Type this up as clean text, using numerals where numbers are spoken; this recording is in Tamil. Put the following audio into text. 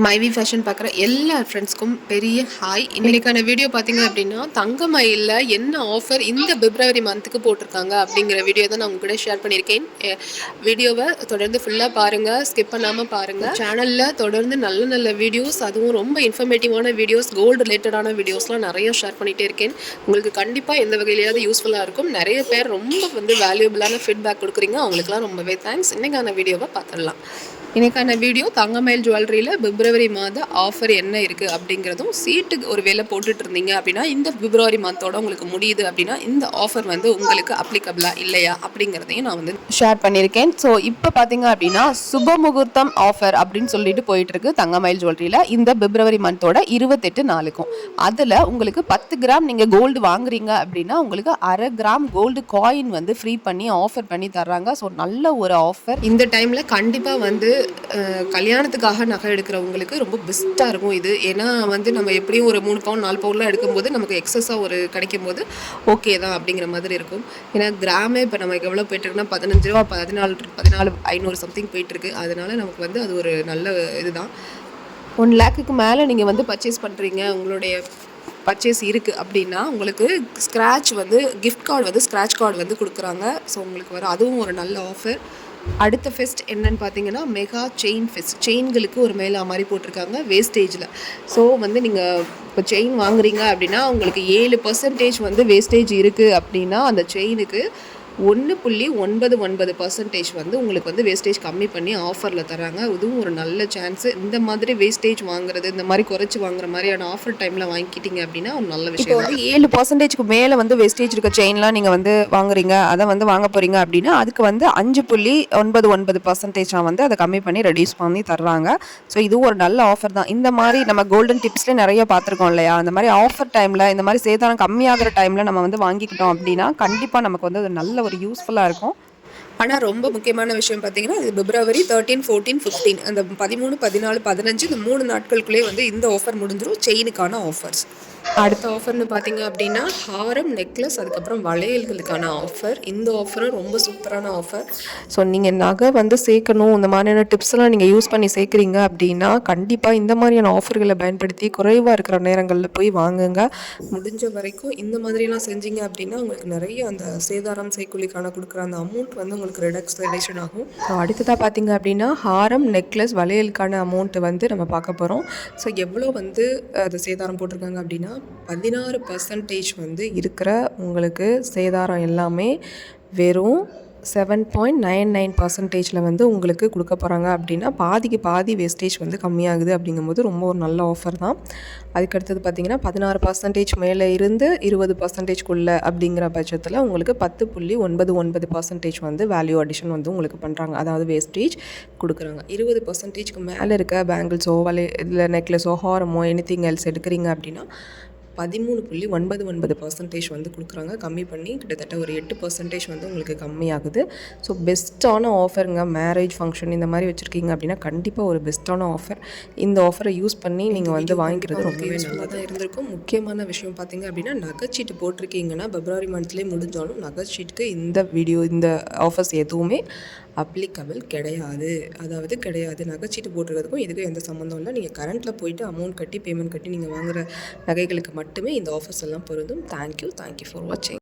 மைவி ஃபேஷன் பார்க்குற எல்லா ஃப்ரெண்ட்ஸ்க்கும் பெரிய ஹாய். இன்றைக்கான வீடியோ பார்த்தீங்க அப்படின்னா தங்கமயிலில் என்ன ஆஃபர் இந்த பிப்ரவரி மந்த்துக்கு போட்டிருக்காங்க அப்படிங்கிற வீடியோ தான் நான் உங்க கூட ஷேர் பண்ணியிருக்கேன். வீடியோவை தொடர்ந்து ஃபுல்லாக பாருங்கள், ஸ்கிப் பண்ணாமல் பாருங்கள். சேனலில் தொடர்ந்து நல்ல நல்ல வீடியோஸ், அதுவும் ரொம்ப இன்ஃபர்மேட்டிவான வீடியோஸ், கோல்டு ரிலேட்டடான வீடியோஸ்லாம் நிறைய ஷேர் பண்ணிகிட்டே இருக்கேன். உங்களுக்கு கண்டிப்பாக எந்த வகையிலையாவது யூஸ்ஃபுல்லாக இருக்கும். நிறைய பேர் ரொம்ப வேல்யூபிளான ஃபீட்பேக் கொடுக்குறீங்க, அவங்களுக்குலாம் ரொம்பவே தேங்க்ஸ். இன்றைக்கான வீடியோவை பார்த்துடலாம். இன்றைக்கான வீடியோ தங்கமயில் ஜுவல்லரியில் பிப்ரவரி மாத ஆஃபர் என்ன இருக்குது அப்படிங்கிறதும், சீட்டுக்கு ஒரு வேலை போட்டுட்டு இருந்தீங்க அப்படின்னா இந்த பிப்ரவரி மந்தோட உங்களுக்கு முடியுது அப்படின்னா இந்த ஆஃபர் வந்து உங்களுக்கு அப்ளிகபிளா இல்லையா அப்படிங்கிறதையும் நான் வந்து ஷேர் பண்ணியிருக்கேன். ஸோ இப்போ பார்த்தீங்க அப்படின்னா சுபமுகூர்த்தம் ஆஃபர் அப்படின்னு சொல்லிட்டு போயிட்டு இருக்கு தங்கமயில் ஜுவல்லரியில் இந்த பிப்ரவரி மந்தோட 28 நாளுக்கும். அதில் உங்களுக்கு 10 கிராம் நீங்கள் கோல்டு வாங்குறீங்க அப்படின்னா உங்களுக்கு அரை கிராம் கோல்டு காயின் வந்து ஃப்ரீ பண்ணி ஆஃபர் பண்ணி தர்றாங்க. ஸோ நல்ல ஒரு ஆஃபர். இந்த டைமில் கண்டிப்பாக வந்து கல்யாணத்துக்காக நகை எடுக்கிறவங்களுக்கு ரொம்ப பெஸ்ட்டாக இருக்கும் இது. ஏன்னா வந்து நம்ம எப்படியும் ஒரு 3 பவுன் 4 பவுன்லாம் எடுக்கும்போது நமக்கு எக்ஸஸாக ஒரு கிடைக்கும் போது ஓகே தான் அப்படிங்கிற மாதிரி இருக்கும். ஏன்னா கிராமே இப்போ நமக்கு எவ்வளோ போயிட்டுருக்குன்னா 15 ரூபா 14,500 சம்திங் போயிட்டுருக்கு. அதனால நமக்கு வந்து அது ஒரு நல்ல இதுதான். 1 லேக்குக்கு மேலே நீங்கள் வந்து பர்ச்சேஸ் பண்ணுறீங்க, உங்களுடைய பர்ச்சேஸ் இருக்குது அப்படின்னா உங்களுக்கு ஸ்க்ராட்ச் வந்து கிஃப்ட் கார்டு வந்து ஸ்க்ராட்ச் கார்டு வந்து கொடுக்குறாங்க. ஸோ உங்களுக்கு வர அதுவும் ஒரு நல்ல ஆஃபர். அடுத்த ஃபெஸ்ட் என்னன்னு பார்த்தீங்கன்னா மெகா செயின் ஃபெஸ்ட். செயின்களுக்கு ஒரு மேலா மாதிரி போட்டிருக்காங்க வேஸ்டேஜில். ஸோ வந்து நீங்கள் இப்போ செயின் வாங்குறீங்க அப்படின்னா உங்களுக்கு 7% வந்து வேஸ்டேஜ் இருக்குது அப்படின்னா அந்த செயினுக்கு 1.99% வந்து உங்களுக்கு வந்து வேஸ்டேஜ் கம்மி பண்ணி ஆஃபரில் தராங்க. இதுவும் ஒரு நல்ல சான்ஸு. இந்த மாதிரி வேஸ்டேஜ் வாங்குறது, இந்த மாதிரி குறைச்சி வாங்குற மாதிரியான ஆஃபர் டைமில் வாங்கிக்கிட்டீங்க அப்படின்னா ஒரு நல்ல விஷயம். இப்போ வந்து 7%க்கு மேலே வந்து வேஸ்டேஜ் இருக்க செயின்லாம் நீங்கள் வந்து வாங்குறீங்க, அதை வந்து வாங்க போகிறீங்க அப்படின்னா அதுக்கு வந்து 5.99% வந்து அதை கம்மி பண்ணி ரெடியூஸ் பண்ணி தர்றாங்க. ஸோ இதுவும் ஒரு நல்ல ஆஃபர் தான். இந்த மாதிரி நம்ம கோல்டன் டிப்ஸ்லேயே நிறைய பார்த்துருக்கோம் இல்லையா? அந்த மாதிரி ஆஃபர் டைமில், இந்த மாதிரி சேதாரம் கம்மியாகிற டைமில் நம்ம வந்து வாங்கிக்கிட்டோம் அப்படின்னா கண்டிப்பாக நமக்கு வந்து அது நல்ல ஒரு யூஸ்ஃபுல்லாக இருக்கும். ஆனால் ரொம்ப முக்கியமான விஷயம் பார்த்தீங்கன்னா இது பிப்ரவரி 13, 14, 15 அந்த 13, 14, 15 இந்த 3 நாட்களுக்குள்ளே வந்து இந்த ஆஃபர் முடிஞ்சிடும் செயினுக்கான ஆஃபர்ஸ். அடுத்த ஆஃபர்னு பார்த்தீங்க அப்படின்னா ஹாரம், நெக்லஸ், அதுக்கப்புறம் வளையல்களுக்கான ஆஃபர். இந்த ஆஃபரும் ரொம்ப சூப்பரான ஆஃபர். ஸோ நீங்கள் நகை வந்து சேர்க்கணும், இந்த மாதிரியான டிப்ஸ்லாம் நீங்கள் யூஸ் பண்ணி சேர்க்குறீங்க அப்படின்னா கண்டிப்பாக இந்த மாதிரியான ஆஃபர்களை பயன்படுத்தி குறைவாக இருக்கிற நேரங்களில் போய் வாங்குங்க. முடிஞ்ச வரைக்கும் இந்த மாதிரிலாம் செஞ்சீங்க அப்படின்னா உங்களுக்கு நிறைய அந்த சேதாரம் செய்கூலிக்கான கொடுக்குற அந்த அமௌண்ட் வந்து உங்களுக்கு ரிடக்ஷன் ஆகும். ஸோ அடுத்ததாக பார்த்தீங்க அப்படின்னா ஹாரம், நெக்லஸ், வளையலுக்கான அமௌண்ட்டு வந்து நம்ம பார்க்க போகிறோம். ஸோ எவ்வளோ வந்து அது சேதாரம் போட்டிருக்காங்க அப்படின்னா 16% வந்து இருக்கிற உங்களுக்கு சேதாரம் எல்லாமே வெறும் 7.99% வந்து உங்களுக்கு கொடுக்க போகிறாங்க. அப்படின்னா பாதிக்கு பாதி வேஸ்டேஜ் வந்து கம்மியாகுது. அப்படிங்கும்போது ரொம்ப ஒரு நல்ல ஆஃபர் தான். அதுக்கடுத்தது பார்த்திங்கன்னா 16% மேலே இருந்து 20%க்குள்ளே அப்படிங்கிற பட்சத்தில் உங்களுக்கு 10.99% வந்து வேல்யூ அடிஷன் வந்து உங்களுக்கு பண்ணுறாங்க. அதாவது வேஸ்டேஜ் கொடுக்குறாங்க. 20%க்கு மேலே இருக்க பேங்கிள்ஸோ இல்லை நெக்லஸோ ஹாரமோ எனிதிங் எல்ஸ் எடுக்கிறீங்க அப்படின்னா 13.99% வந்து கொடுக்குறாங்க. கம்மி பண்ணி கிட்டத்தட்ட ஒரு 8% வந்து உங்களுக்கு கம்மியாகுது. ஸோ பெஸ்ட்டான ஆஃபருங்க. மேரேஜ் ஃபங்க்ஷன் இந்த மாதிரி வச்சுருக்கீங்க அப்படின்னா கண்டிப்பாக ஒரு பெஸ்ட்டான ஆஃபர். இந்த ஆஃபரை யூஸ் பண்ணி நீங்கள் வந்து வாங்கிக்கிறது ரொம்பவே நல்லா தான் இருந்திருக்கும். முக்கியமான விஷயம் பார்த்தீங்க அப்படின்னா நகைச்சீட்டு போட்டிருக்கீங்கன்னா பிப்ரவரி மந்த்லேயே முடிஞ்சாலும் நகைச்சீட்டுக்கு இந்த ஆஃபர்ஸ் எதுவுமே அப்ளிகபிள் கிடையாது. அதாவது கிடையாது. நகைச்சீட்டு போட்டுறதுக்கும் இதுக்கும் எந்த சம்மந்தம் இல்லை. நீங்கள் கரண்ட்டில் போயிட்டு அமௌண்ட் கட்டி பேமெண்ட் கட்டி நீங்கள் வாங்குகிற நகைகளுக்கு மட்டுமே இந்த ஆஃபர்ஸ் எல்லாம் பொருந்தும். தேங்க்யூ ஃபார் வாட்சிங்.